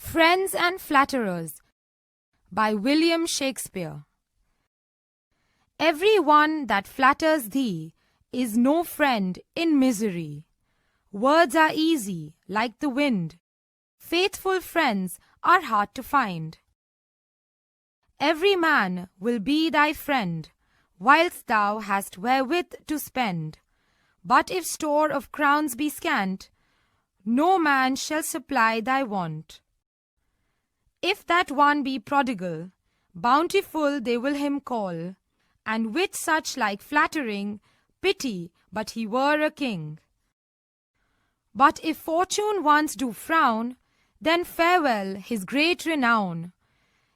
Friends and Flatterers by William Shakespeare. Every one that flatters thee is no friend in misery. Words are easy like the wind. Faithful friends are hard to find. Every man will be thy friend, whilst thou hast wherewith to spend. But if store of crowns be scant, no man shall supply thy want. If that one be prodigal, Bountiful they will him call, and with such like flattering, pity but he were a king. But if fortune once do frown, then farewell his great renown.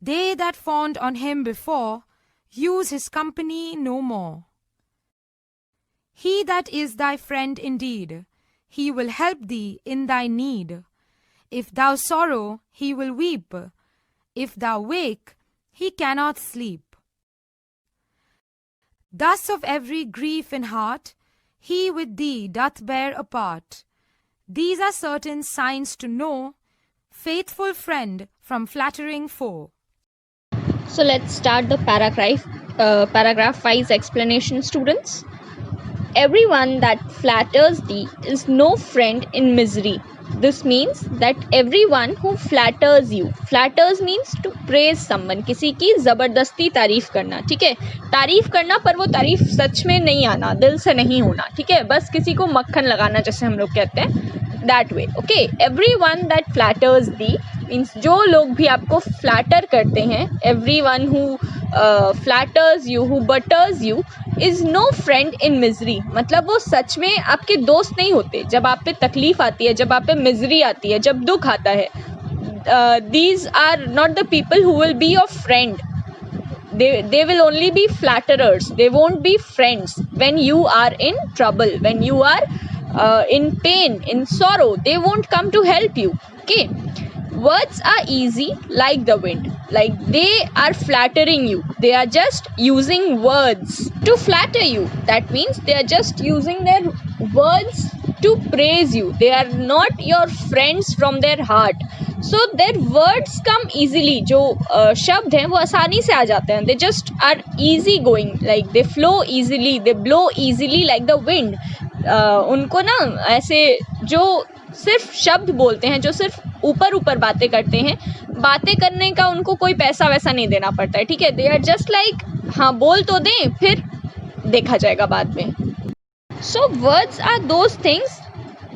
They that fawned on him before, use his company no more. He that is thy friend indeed, he will help thee in thy need. If thou sorrow, he will weep. If thou wake, he cannot sleep. Thus of every grief in heart, he with thee doth bear a part. These are certain signs to know, faithful friend from flattering foe. So let's start the paragraph wise explanation, students. Everyone that flatters thee is no friend in misery. This means that everyone who flatters you, flatters means to praise someone, किसी की ज़बरदस्ती तारीफ करना, ठीक है, तारीफ करना पर वो तारीफ सच में नहीं आना, दिल से नहीं होना, ठीक है, बस किसी को मक्खन लगाना जैसे हम लोग कहते हैं, that way, okay. Everyone that flatters thee means जो लोग भी आपको flatter करते हैं, everyone who flatters you, who butters you is no friend in misery. मतलब वो सच में आपके दोस्त नहीं होते. जब आप पे तकलीफ आती है, जब आप पे मिजरी आती है, जब दुख आता है, these are not the people who will be your friend. They will only be flatterers. They won't be friends when you are in trouble, when you are in pain, in sorrow. They won't come to help you. Okay. Words are easy like the wind. Like they are flattering you. They are just using words to flatter you. That means they are just using their words to praise you. They are not your friends from their heart. So their words come easily. जो शब्द हैं वो आसानी से आ जाते हैं. They just are easy going. Like they flow easily. They blow easily like the wind. उनको ना ऐसे जो सिर्फ शब्द बोलते हैं, जो सिर्फ ऊपर ऊपर बातें करते हैं, बातें करने का उनको कोई पैसा वैसा नहीं देना पड़ता है, ठीक है. दे आर जस्ट लाइक, हाँ बोल तो दें, फिर देखा जाएगा बाद में. So words are those things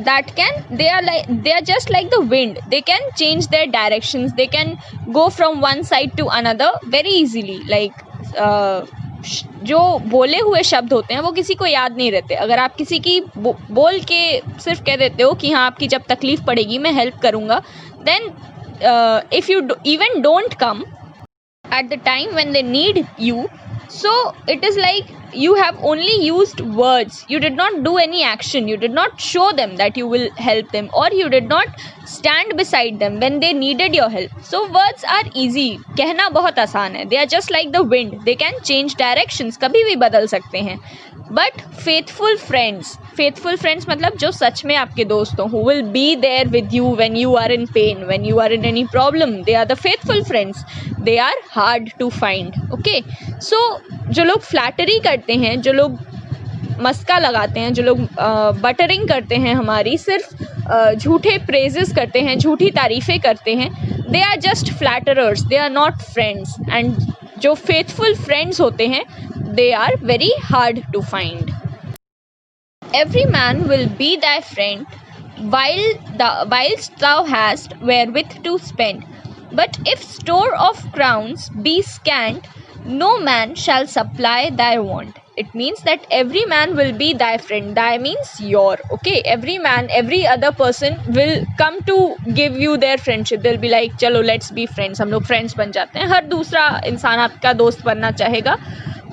that they are just like the wind. They can change their directions. They can go from one side to another very easily. Like जो बोले हुए शब्द होते हैं वो किसी को याद नहीं रहते. अगर आप किसी की बोल के सिर्फ कह देते हो कि हाँ आपकी जब तकलीफ पड़ेगी मैं हेल्प करूँगा, then if you even don't come at the time when they need you, so it is like you have only used words. You did not do any action. You did not show them that you will help them, or you did not stand beside them when they needed your help. So words are easy. कहना बहुत आसान है. They are just like the wind. They can change directions. कभी भी बदल सकते हैं. But faithful friends मतलब जो सच में आपके दोस्त हों, who will be there with you when you are in pain, when you are in any problem, they are the faithful friends. They are hard to find. Okay. So जो लोग flattery करते हैं, जो लोग मस्का लगाते हैं, जो लोग बटरिंग करते हैं, हमारी सिर्फ झूठे प्रेजेस करते हैं, झूठी तारीफ़ें करते हैं, they are just flatterers. They are not friends. And जो फेथफुल फ्रेंड्स होते हैं, they are very hard to find. Every man will be thy friend whilst thou hast wherewith to spend. But if store of crowns be scant, no man shall supply thy want. It means that every man will be thy friend. Thy means your. Okay. Every man, every other person will come to give you their friendship. They'll be like, चलो let's be friends. हम लोग friends बन जाते हैं. हर दूसरा इंसान आपका दोस्त बनना चाहेगा.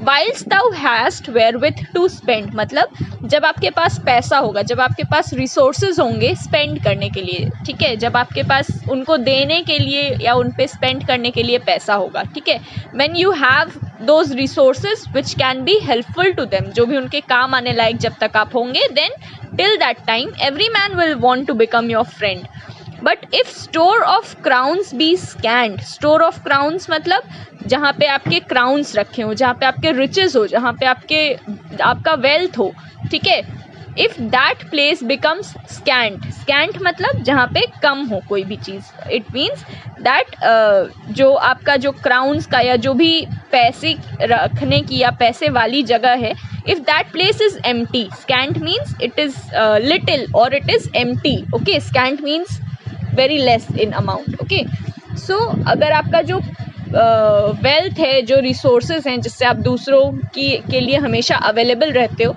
Whilst thou hast wherewith to spend, मतलब जब आपके पास पैसा होगा, जब आपके पास resources होंगे spend करने के लिए, ठीक है, जब आपके पास उनको देने के लिए या उन पे spend करने के लिए पैसा होगा, ठीक है, when you have those resources which can be helpful to them, जो भी उनके काम आने लायक जब तक आप होंगे, then till that time every man will want to become your friend. But if store of crowns be scant, store of crowns मतलब जहाँ पे आपके क्राउन्स रखे हो, जहाँ पे आपके रिचेस हो, जहाँ पे आपका वेल्थ हो, ठीक है, if that place becomes scent, scent मतलब जहाँ पे कम हो कोई भी चीज़, इट मीन्स दैट जो आपका जो क्राउन्स का या जो भी पैसे रखने की या पैसे वाली जगह है, if that place is empty, scant means it is little or it is empty, okay, scant means very less in amount, okay. So अगर आपका जो वेल्थ है, जो रिसोर्सेज हैं जिससे आप दूसरों के लिए हमेशा अवेलेबल रहते हो,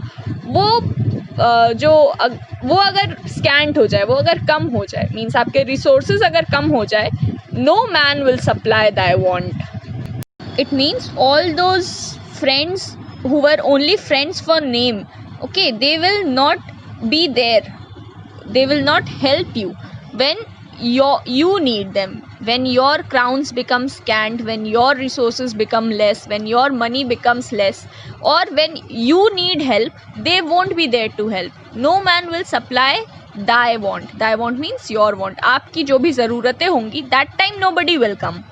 वो अगर स्कैंट हो जाए, वो अगर कम हो जाए, मीन्स आपके रिसोर्सेज अगर कम हो जाए, नो मैन विल सप्लाई दै want. It means all those friends who were only friends for name, okay, they will not be there, they will not help you when you need them, when your crowns become scant, when your resources become less, when your money becomes less, or when you need help, they won't be there to help. No man will supply thy want. Thy want means your want. आपकी जो भी ज़रूरतें होंगी, that time nobody will come.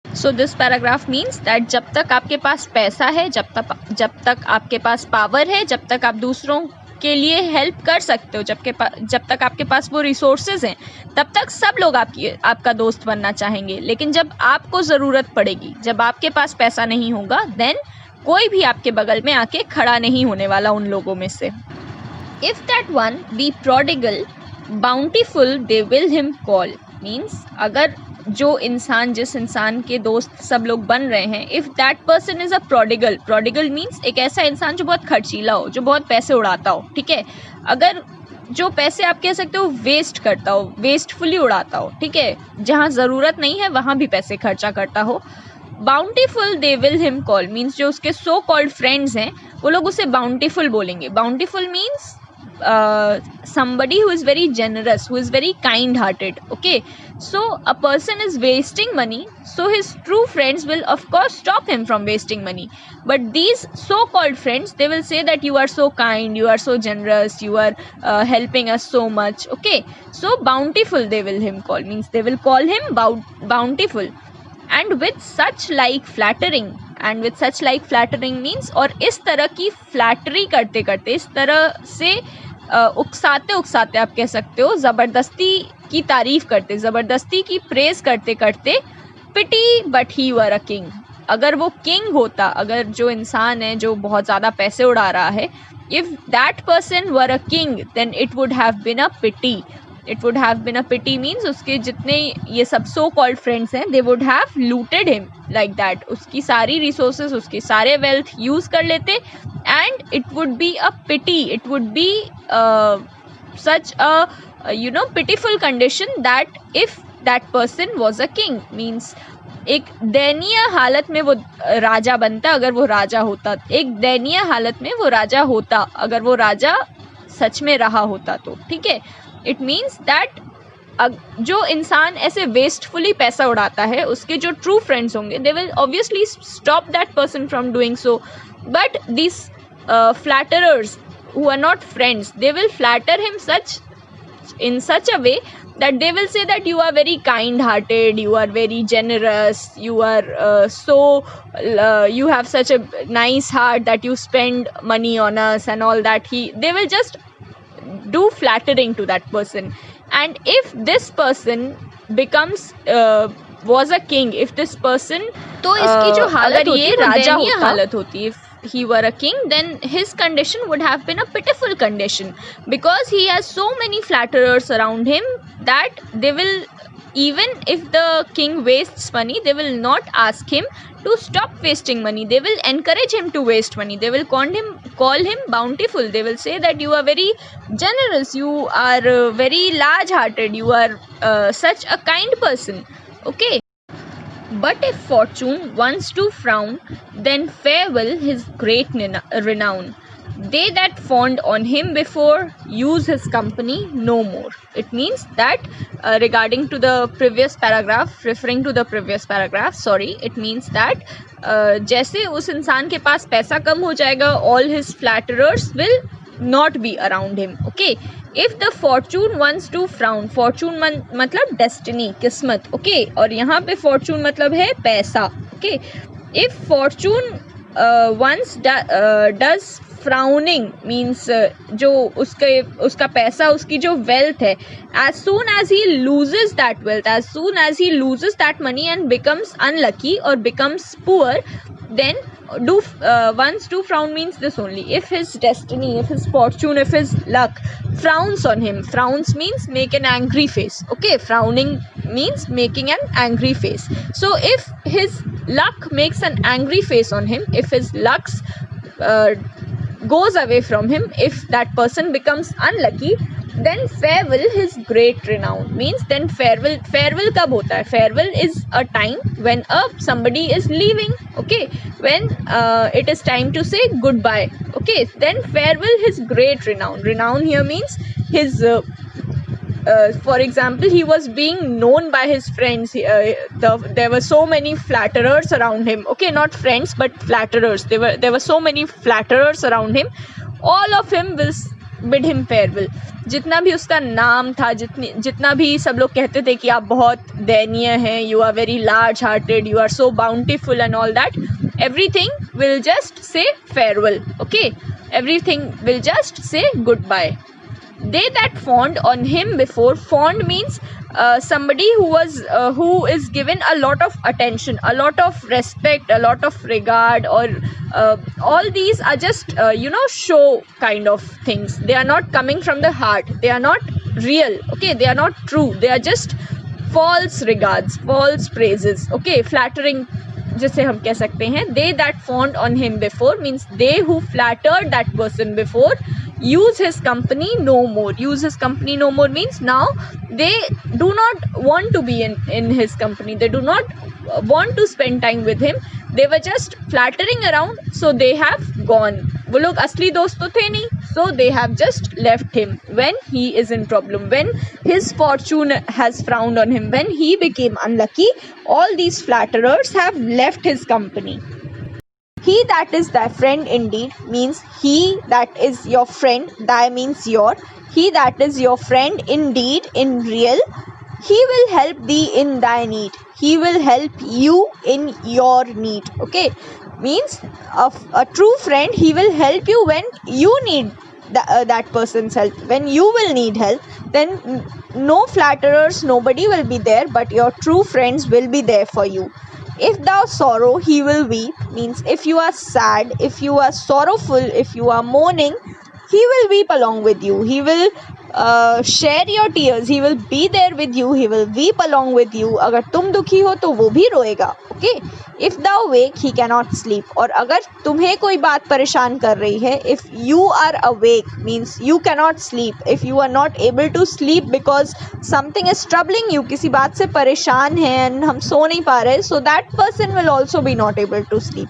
So this paragraph means that जब तक आपके पास पैसा है, जब तक आपके पास पावर है, जब तक आप दूसरों के लिए हेल्प कर सकते हो, जब तक आपके पास वो रिसोर्सेज हैं, तब तक सब लोग आपका दोस्त बनना चाहेंगे. लेकिन जब आपको ज़रूरत पड़ेगी, जब आपके पास पैसा नहीं होगा, देन कोई भी आपके बगल में आके खड़ा नहीं होने वाला उन लोगों में से. If that one be prodigal bountiful they will him call, means अगर जो इंसान, जिस इंसान के दोस्त सब लोग बन रहे हैं, if that person is a prodigal, prodigal means एक ऐसा इंसान जो बहुत खर्चीला हो, जो बहुत पैसे उड़ाता हो, ठीक है, अगर जो पैसे आप कह सकते हो वेस्ट करता हो, वेस्टफुली उड़ाता हो, ठीक है, जहाँ ज़रूरत नहीं है वहाँ भी पैसे खर्चा करता हो. Bountiful they will him call means जो उसके सो कॉल्ड फ्रेंड्स हैं वो लोग उसे बाउंटीफुल बोलेंगे. Bountiful means somebody who is very generous, who is very kind hearted, okay. So a person is wasting money, so his true friends will of course stop him from wasting money, but these so called friends, they will say that you are so kind, you are so generous, you are helping us so much, okay. So bountiful they will him call means they will call him bountiful. And with such like flattering, and with such like flattering means, और इस तरह की flattery करते करते, इस तरह से उकसाते आप कह सकते हो, ज़बरदस्ती की तारीफ़ करते, ज़बरदस्ती की प्रेज़ करते करते, पिटी but he were a king, अगर वो किंग होता, अगर जो इंसान है जो बहुत ज़्यादा पैसे उड़ा रहा है, if that person were a king then it would have been a pity. It would have been a pity means उसके जितने ये सब सो कॉल्ड फ्रेंड्स हैं, they would have looted him like that, उसकी सारी रिसोर्सेज, उसके सारे wealth use कर लेते, and it would be a pity, it would be such a pitiful condition that if that person was a king, means एक दयनीय हालत में वो राजा बनता अगर वो राजा होता, एक दयनीय हालत में वो राजा होता अगर वो राजा सच में रहा होता तो, ठीक है. इट मीन्स दैट जो इंसान ऐसे वेस्टफुली पैसा उड़ाता है, उसके जो ट्रू फ्रेंड्स होंगे, they will obviously stop that person from doing so, but this flatterers who are not friends, they will flatter him in such a way that they will say that you are very kind hearted, you are very generous, you are you have such a nice heart that you spend money on us and all that. They will just do flattering to that person. And if this person becomes was a king, if this person, तो इसकी जो हालत होती है, राजा हालत होती है, if he were a king, then his condition would have been a pitiful condition, because he has so many flatterers around him that they will, even if the king wastes money, they will not ask him to stop wasting money, they will encourage him to waste money, they will call him bountiful, they will say that you are very generous, you are very large hearted, you are such a kind person, okay. But if fortune wants to frown, then farewell his great renown. They that fawned on him before use his company no more. It means that regarding to the previous paragraph, referring to the previous paragraph, it means that जैसे उस इंसान के पास पैसा कम हो जाएगा, all his flatterers will not be around him, okay. If the fortune wants to frown, fortune मतलब destiny, किस्मत, okay, और यहाँ पे fortune मतलब है पैसा, okay. If fortune once does frowning means जो उसका पैसा, उसकी जो wealth है, as soon as he loses that wealth, as soon as he loses that money and becomes unlucky or becomes poor, then once do frown means this only. If his destiny, if his fortune, if his luck frowns on him, frowns means make an angry face, okay, frowning means making an angry face. So if his luck makes an angry face on him, if his lucks goes away from him, if that person becomes unlucky, then farewell his great renown means then farewell कब होता है? Farewell is a time when somebody is leaving, okay, when it is time to say goodbye, okay, then farewell his great renown. Renown here means his for example, he was being known by his friends. There were so many flatterers around him, okay, not friends but flatterers. There were so many flatterers around him. All of him will bid him farewell. जितना भी उसका नाम था, जितना भी सब लोग कहते थे कि आप बहुत दयनीय हैं, you are very large hearted, you are so bountiful and all that, everything will just say farewell, okay, everything will just say goodbye. They that fond on him before, fond means somebody who is given a lot of attention, a lot of respect, a lot of regard, or all these are just show kind of things. They are not coming from the heart, they are not real, okay, they are not true, they are just false regards, false praises, okay, flattering जिसे हम कह सकते हैं. They that fond on him before means they who flattered that person before use his company no more. Use his company no more means now they do not want to be in his company, they do not want to spend time with him, they were just flattering around, so they have gone. वो लोग असली दोस्त तो थे नहीं, so they have just left him when he is in problem, when his fortune has frowned on him, when he became unlucky. All these flatterers have left his company. He that is thy friend indeed means he that is your friend, thy means your, he that is your friend indeed, in real, he will help thee in thy need, he will help you in your need, okay, means a true friend, he will help you when you need that person's help. When you will need help, then no flatterers, nobody will be there, but your true friends will be there for you. If thou sorrow, he will weep means if you are sad, if you are sorrowful, if you are mourning, he will weep along with you, he will share your tears, he will be there with you, he will weep along with you. अगर तुम दुखी हो तो वो भी रोएगा, okay. If thou wake, he cannot sleep. और अगर तुम्हें कोई बात परेशान कर रही है, if you are awake means you cannot sleep, if you are not able to sleep because something is troubling you, किसी बात से परेशान है and हम सो नहीं पा रहे, so that person will also be not able to sleep.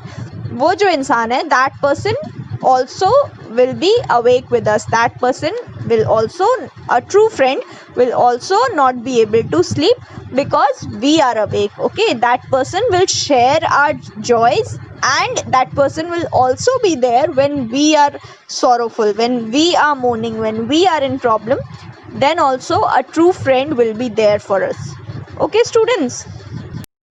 वो जो इंसान है, that person also will be awake with us, that person will also, a true friend will also not be able to sleep because we are awake, okay. That person will share our joys and that person will also be there when we are sorrowful, when we are mourning, when we are in problem, then also a true friend will be there for us, okay students.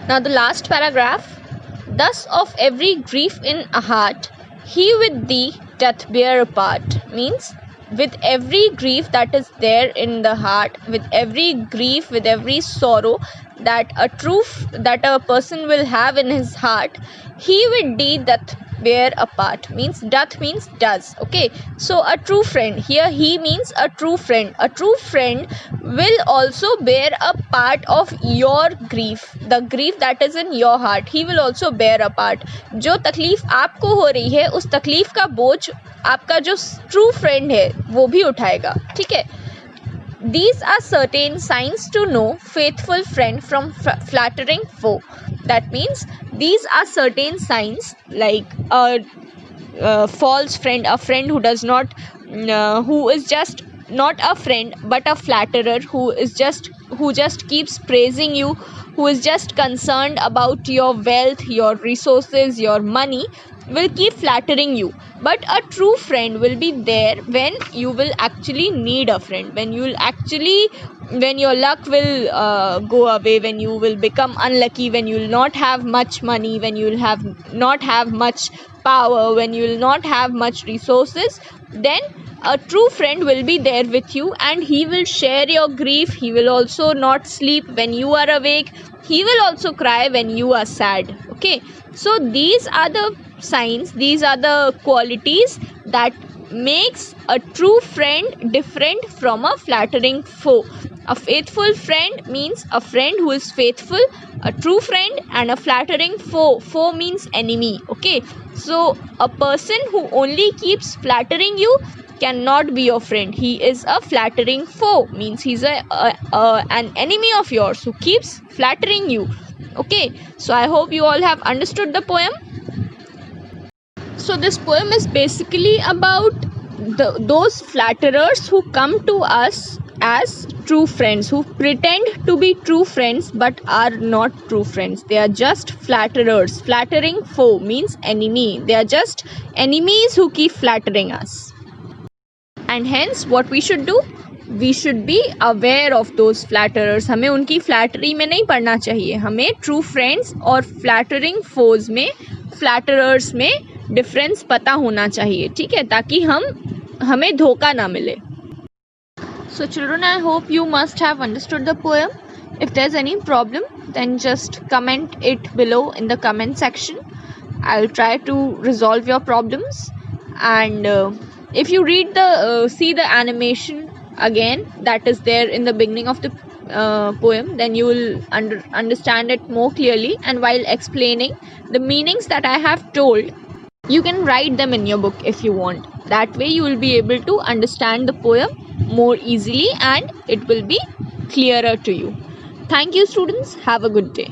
Now the last paragraph. Thus of every grief in a heart, he with thee doth bear a part, means with every grief that is there in the heart, with every grief, with every sorrow that a person will have in his heart, he with thee doth bear a part, means doth means does, okay. So a true friend, here he means a true friend. A true friend will also bear a part of your grief, the grief that is in your heart, he will also bear a part. जो तकलीफ आपको हो रही है, उस तकलीफ का बोझ आपका जो ट्रू फ्रेंड है वो भी उठाएगा, ठीक है. These are certain signs to know faithful friend from flattering foe. That means these are certain signs, like a false friend, a friend who does not, who is just not a friend but a flatterer, who is just who just keeps praising you, who is just concerned about your wealth, your resources, your money, will keep flattering you. But a true friend will be there when you will actually need a friend, when your luck will go away, when you will become unlucky, when you will not have much money, when you will not have much power, when you will not have much resources. Then a true friend will be there with you, and he will share your grief. He will also not sleep when you are awake. He will also cry when you are sad. Okay, so these are the signs, these are the qualities that makes a true friend different from a flattering foe. A faithful friend means a friend who is faithful, a true friend, and a flattering foe. Foe means enemy. Okay, so a person who only keeps flattering you cannot be your friend. He is a flattering foe, means he's an enemy of yours who keeps flattering you. Okay, so I hope you all have understood the poem. So this poem is basically about those flatterers who come to us as true friends, who pretend to be true friends but are not true friends. They are just flatterers. Flattering foe means enemy. They are just enemies who keep flattering us. And hence what we should do, we should be aware of those flatterers. हमें उनकी flattery में नहीं पड़ना चाहिए. हमें true friends और flattering फोज में, फ्लैटरर्स में डिफरेंस पता होना चाहिए. ठीक है, ताकि हमें धोखा ना मिले. So children, I hope you must have understood the poem. If there's any problem, then just comment it below in the comment section. I'll try to resolve your problems. And if you read see the animation again that is there in the beginning of the poem, then you will understand it more clearly. And while explaining the meanings that I have told, you can write them in your book if you want. That way you will be able to understand the poem more easily and it will be clearer to you. Thank you, students. Have a good day.